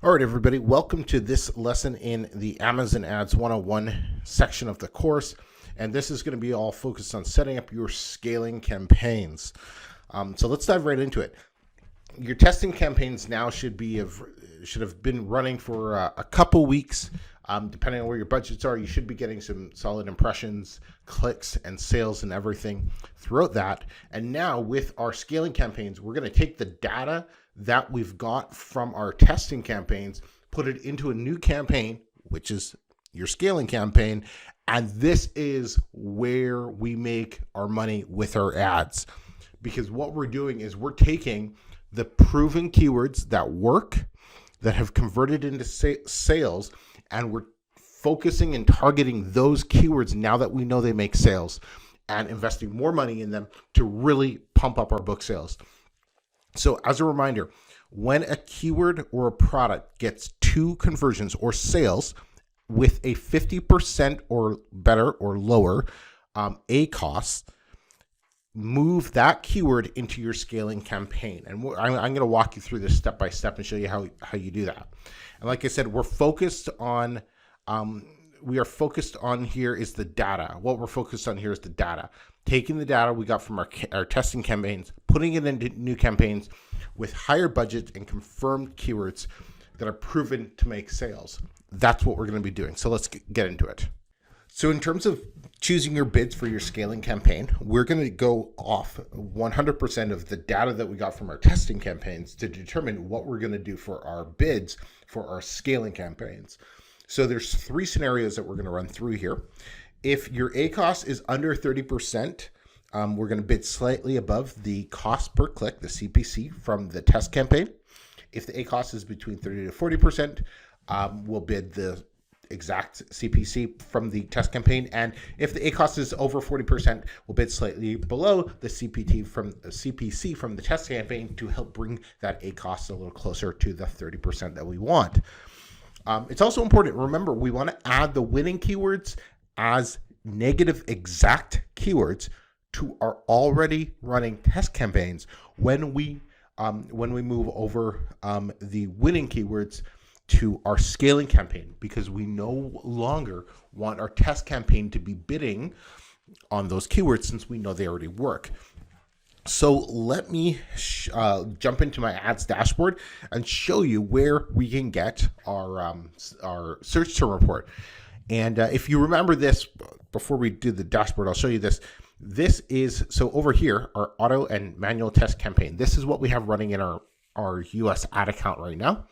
All right, everybody, welcome to this lesson in the Amazon Ads 101 section of the course. And this is going to be all focused on setting up your scaling campaigns. So let's dive right into it. Your testing campaigns now should have been running for a couple weeks. Depending on where your budgets are, you should be getting some solid impressions, clicks, and sales and everything throughout that. And now with our scaling campaigns, we're going to take the data that we've got from our testing campaigns, put it into a new campaign, which is your scaling campaign. And this is where we make our money with our ads. Because what we're doing is we're taking the proven keywords that work, that have converted into sales, and we're focusing and targeting those keywords now that we know they make sales and investing more money in them to really pump up our book sales. So as a reminder, when a keyword or a product gets 2 conversions or sales with a 50% or better or lower ACoS, move that keyword into your scaling campaign. And I'm going to walk you through this step by step and show you how you do that. And like I said, we're focused on, here is the data. What we're focused on here is the data. Taking the data we got from our testing campaigns, putting it into new campaigns with higher budgets and confirmed keywords that are proven to make sales. That's what we're going to be doing. So let's get into it. So in terms of choosing your bids for your scaling campaign, we're going to go off 100% of the data that we got from our testing campaigns to determine what we're going to do for our bids for our scaling campaigns. So there's 3 scenarios that we're going to run through here. If your ACoS is under 30%, we're going to bid slightly above the cost per click, the CPC from the test campaign. If the ACoS is between 30 to 40%, we'll bid the exact CPC from the test campaign. And if the ACoS is over 40%, we'll bid slightly below the CPC from the test campaign to help bring that ACoS a little closer to the 30% that we want. It's also important, remember, we want to add the winning keywords as negative exact keywords to our already running test campaigns when we move over the winning keywords to our scaling campaign, because we no longer want our test campaign to be bidding on those keywords since we know they already work. So let me jump into my ads dashboard and show you where we can get our search term report. And if you remember this, before we do the dashboard, I'll show you this. This is, so over here, our auto and manual test campaign. This is what we have running in our US ad account right now.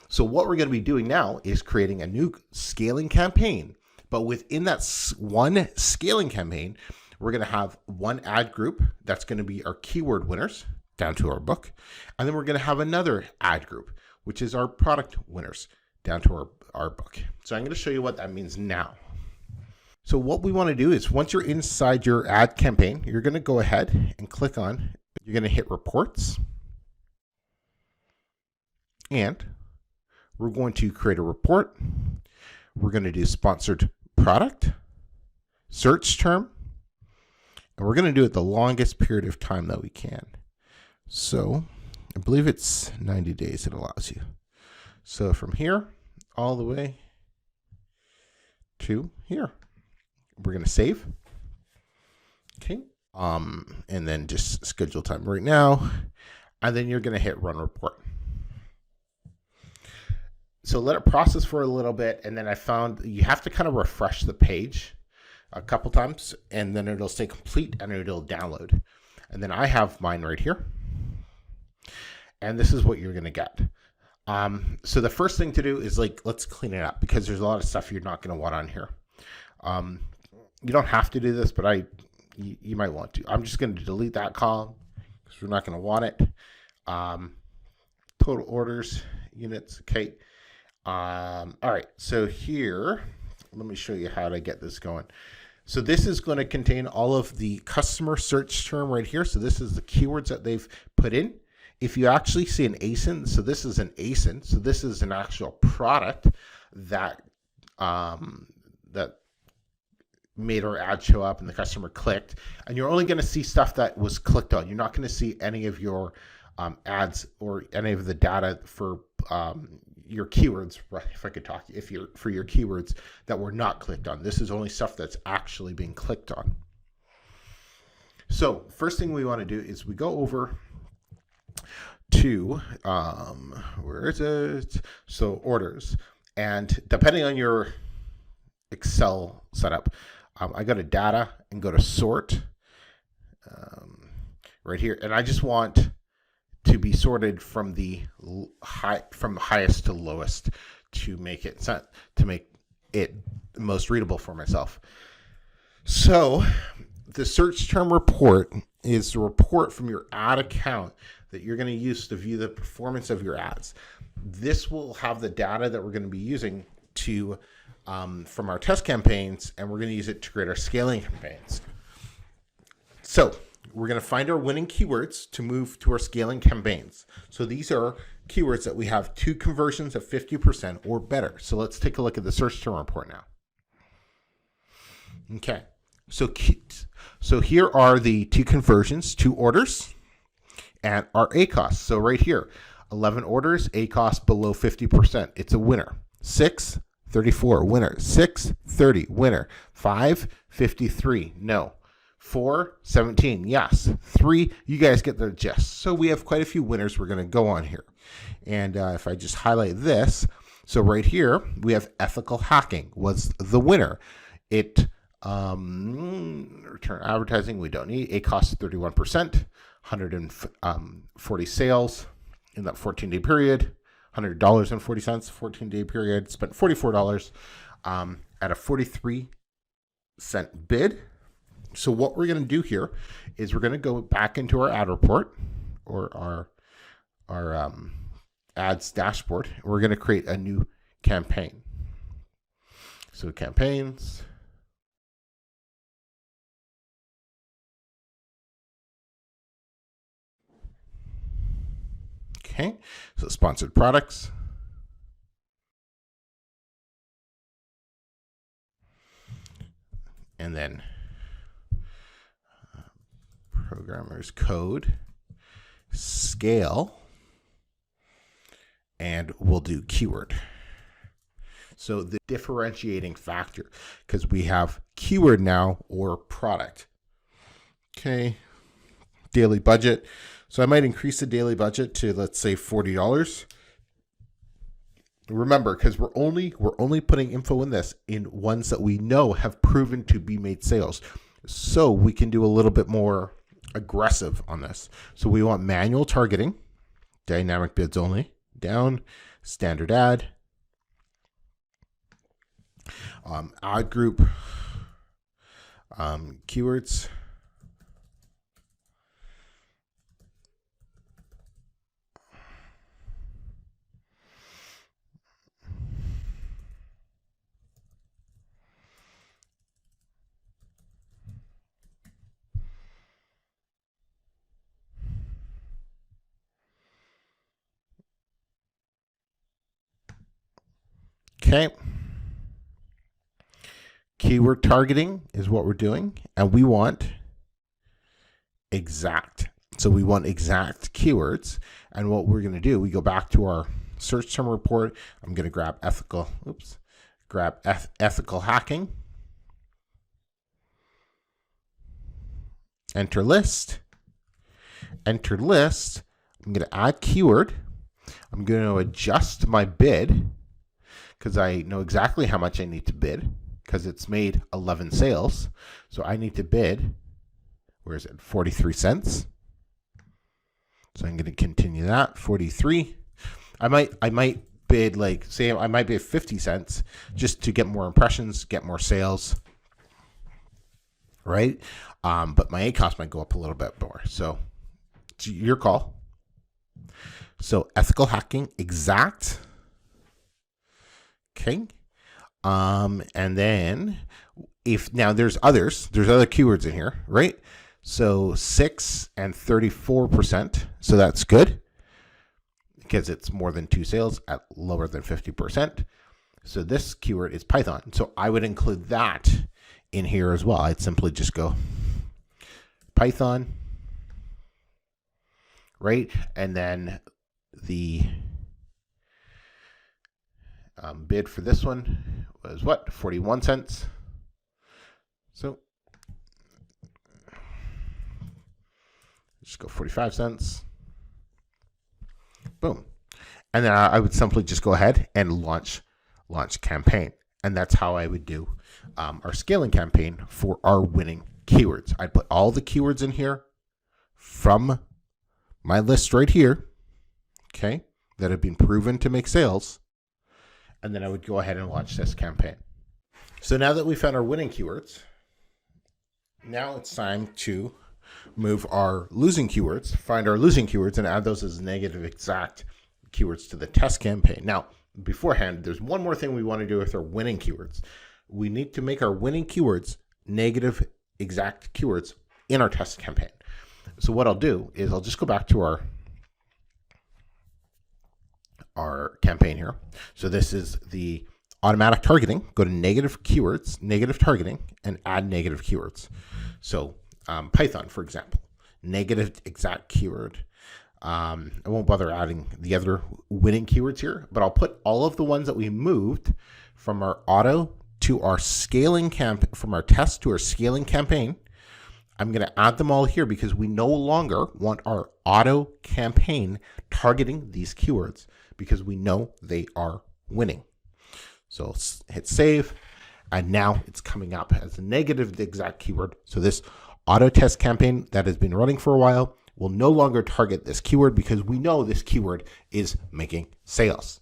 So what we're going to be doing now is creating a new scaling campaign. But within that one scaling campaign, we're going to have one ad group that's going to be our keyword winners down to our book. And then we're going to have another ad group, which is our product winners down to our book. So I'm going to show you what that means now. So what we want to do is once you're inside your ad campaign, you're going to go ahead and click on, you're going to hit reports. And we're going to create a report. We're going to do sponsored product, search term, and we're going to do it the longest period of time that we can. So I believe it's 90 days it allows you. So from here all the way to here, we're going to save. Okay. And then just schedule time right now. And then you're going to hit run report. So let it process for a little bit, and then I found you have to kind of refresh the page a couple times, and then it'll stay complete and it'll download. And then I have mine right here, and this is what you're going to get. So the first thing to do is let's clean it up, because there's a lot of stuff you're not going to want on here. You don't have to do this, but you might want to. I'm just going to delete that column because we're not going to want it. Total orders, units, okay. All right, so here, let me show you how to get this going. So this is going to contain all of the customer search term right here. So this is the keywords that they've put in. If you actually see an ASIN, so this is an ASIN. So this is an actual product that that made our ad show up and the customer clicked. And you're only going to see stuff that was clicked on. You're not going to see any of your ads or any of the data for your keywords, right? If I could talk, for your keywords that were not clicked on. This is only stuff that's actually being clicked on. So first thing we want to do is we go over to, where is it? So orders. And depending on your Excel setup, I go to data and go to sort right here. And I just want to be sorted from the highest to lowest to make it most readable for myself. So the search term report is the report from your ad account that you're going to use to view the performance of your ads. This will have the data that we're going to be using to from our test campaigns, and we're going to use it to create our scaling campaigns. So we're going to find our winning keywords to move to our scaling campaigns. So these are keywords that we have 2 conversions of 50% or better. So let's take a look at the search term report now. Okay, so here are the 2 conversions, 2 orders, and our ACoS. So right here, 11 orders, ACoS below 50%. It's a winner. 6, 34, winner. 6, 30, winner. 5, 53, no. 4, 17, yes. 3, you guys get the gist. So we have quite a few winners we're going to go on here. And if I just highlight this, so right here, we have ethical hacking was the winner. It return advertising, we don't need. ACoS 31%, 140 sales in that 14-day period, $100.40, 14-day period, spent $44 at a 43-cent bid. So what we're going to do here is we're going to go back into our ad report or our ads dashboard. And we're going to create a new campaign. So campaigns. Okay, so sponsored products. And then programmer's code, scale, and we'll do keyword. So the differentiating factor, because we have keyword now or product. Okay, daily budget. So I might increase the daily budget to, let's say, $40. Remember, because we're only putting info in this in ones that we know have proven to be made sales. So we can do a little bit more aggressive on this. So we want manual targeting, dynamic bids only, down, standard ad, ad group, keywords. Okay. Keyword targeting is what we're doing, and we want exact. So we want exact keywords, and what we're going to do, we go back to our search term report. I'm going to grab ethical hacking, enter list. I'm going to add keyword. I'm going to adjust my bid because I know exactly how much I need to bid because it's made 11 sales. So I need to bid, where is it, 43 cents. So I'm going to continue that, 43. I might bid, like, say I might bid 50 cents just to get more impressions, get more sales, right? But my ACoS might go up a little bit more. So it's your call. So ethical hacking, exact. Okay. And then now there's other keywords in here, right? So 6 and 34%. So that's good because it's more than 2 sales at lower than 50%. So this keyword is Python. So I would include that in here as well. I'd simply just go Python, right? And then the bid for this one was what? 41 cents. So just go 45 cents. Boom. And then I would simply just go ahead and launch campaign. And that's how I would do our scaling campaign for our winning keywords. I'd put all the keywords in here from my list right here, okay, that have been proven to make sales. And then I would go ahead and launch this campaign. So now that we found our winning keywords, now it's time to move our losing keywords, find our losing keywords, and add those as negative exact keywords to the test campaign. Now, beforehand, there's one more thing we want to do with our winning keywords. We need to make our winning keywords negative exact keywords in our test campaign. So what I'll do is I'll just go back to our campaign here. So this is the automatic targeting. Go to negative keywords, negative targeting, and add negative keywords. So Python, for example, negative exact keyword. I won't bother adding the other winning keywords here, but I'll put all of the ones that we moved from our auto to our scaling from our test to our scaling campaign. I'm going to add them all here because we no longer want our auto campaign targeting these keywords because we know they are winning. So let's hit save, and now it's coming up as a negative exact keyword. So this auto test campaign that has been running for a while will no longer target this keyword because we know this keyword is making sales.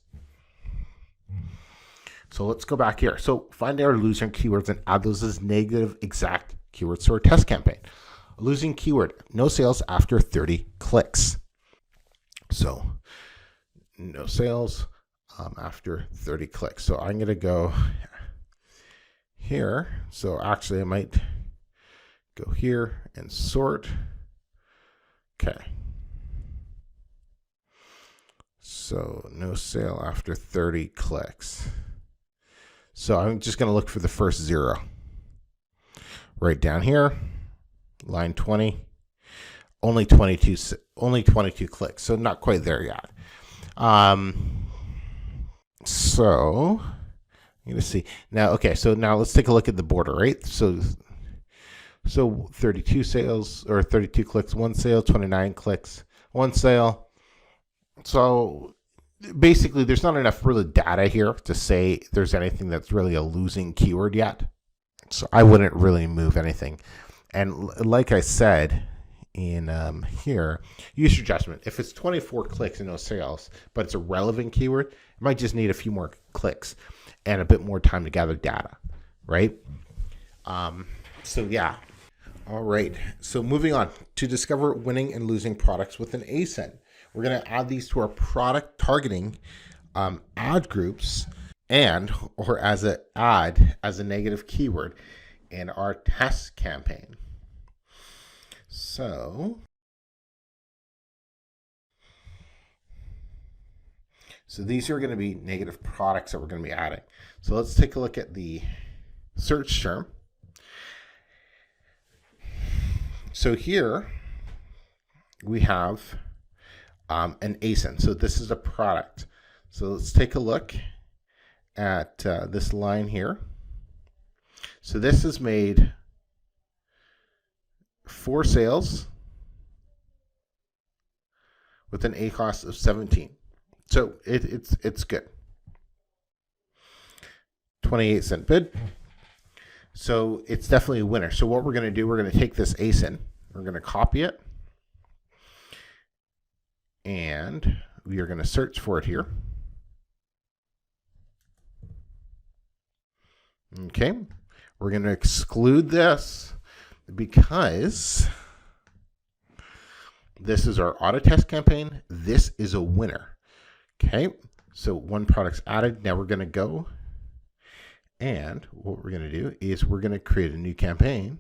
So let's go back here. So find our losing keywords and add those as negative exact keywords to our test campaign. A losing keyword, no sales after 30 clicks. So no sales after 30 clicks. So I'm going to go here. So actually I might go here and sort. Okay. So no sale after 30 clicks. So I'm just going to look for the first 0. Right down here, line 20, only 22 clicks. So not quite there yet. So I'm going to see now. Okay. So now let's take a look at the border, right? So 32 sales or 32 clicks, 1 sale, 29 clicks, 1 sale. So basically there's not enough really data here to say there's anything that's really a losing keyword yet. So I wouldn't really move anything. And like I said in here, use your judgment. If it's 24 clicks and no sales, but it's a relevant keyword, it might just need a few more clicks and a bit more time to gather data, right? So yeah. All right. So moving on to discover winning and losing products with an ASIN. We're going to add these to our product targeting ad groups or as an ad as a negative keyword in our test campaign. So these are going to be negative products that we're going to be adding. So let's take a look at the search term. So here we have an ASIN. So this is a product. So let's take a look at this line here. So this has made 4 sales with an A cost of 17. So it's good. 28-cent bid. So it's definitely a winner. So what we're going to do, we're going to take this ASIN, we're going to copy it, and we are going to search for it here. Okay, we're going to exclude this because this is our auto test campaign. This is a winner. Okay, so 1 product's added. Now we're going to go, and what we're going to do is we're going to create a new campaign.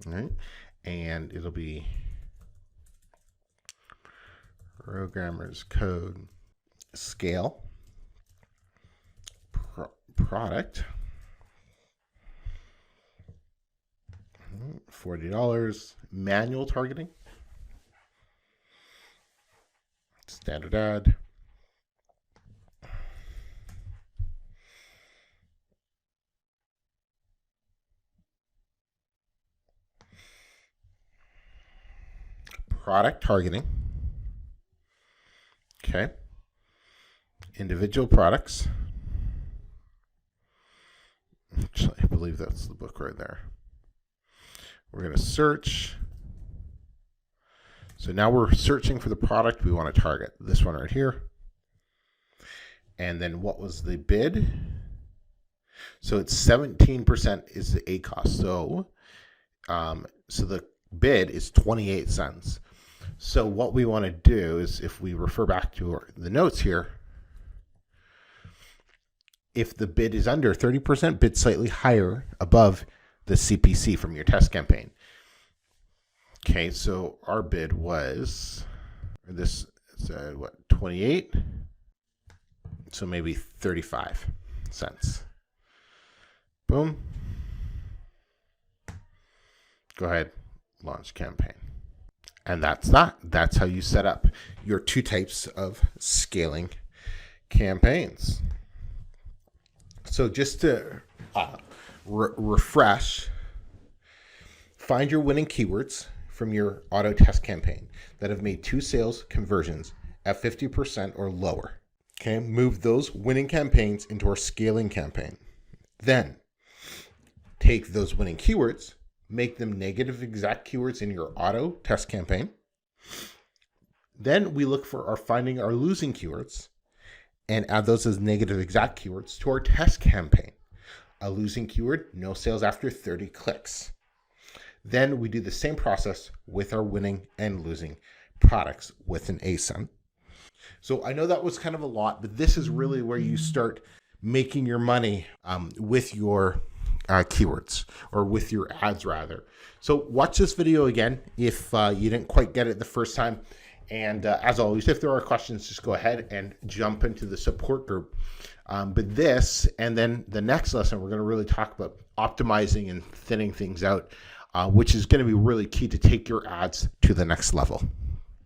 All right, and it'll be programmer's code scale product $40. Manual targeting. Standard ad. Product targeting. Okay. Individual products. Actually, I believe that's the book right there. We're going to search. So now we're searching for the product we want to target. This one right here. And then what was the bid? So it's 17% is the ACOS. So the bid is 28 cents. So what we want to do is, if we refer back to the notes here, if the bid is under 30%, bid slightly higher above the CPC from your test campaign. Okay, so our bid was, this is what, 28? So maybe 35 cents. Boom. Go ahead, launch campaign. And that's that. That's how you set up your two types of scaling campaigns. So just to refresh, find your winning keywords from your auto test campaign that have made 2 sales conversions at 50% or lower. Okay, move those winning campaigns into our scaling campaign. Then take those winning keywords, make them negative exact keywords in your auto test campaign. Then we look for finding our losing keywords and add those as negative exact keywords to our test campaign. A losing keyword, no sales after 30 clicks. Then we do the same process with our winning and losing products with an ASIN. So I know that was kind of a lot, but this is really where you start making your money with your keywords, or with your ads rather. So watch this video again if you didn't quite get it the first time. And as always, if there are questions, just go ahead and jump into the support group. But this, and then the next lesson, we're going to really talk about optimizing and thinning things out, which is going to be really key to take your ads to the next level.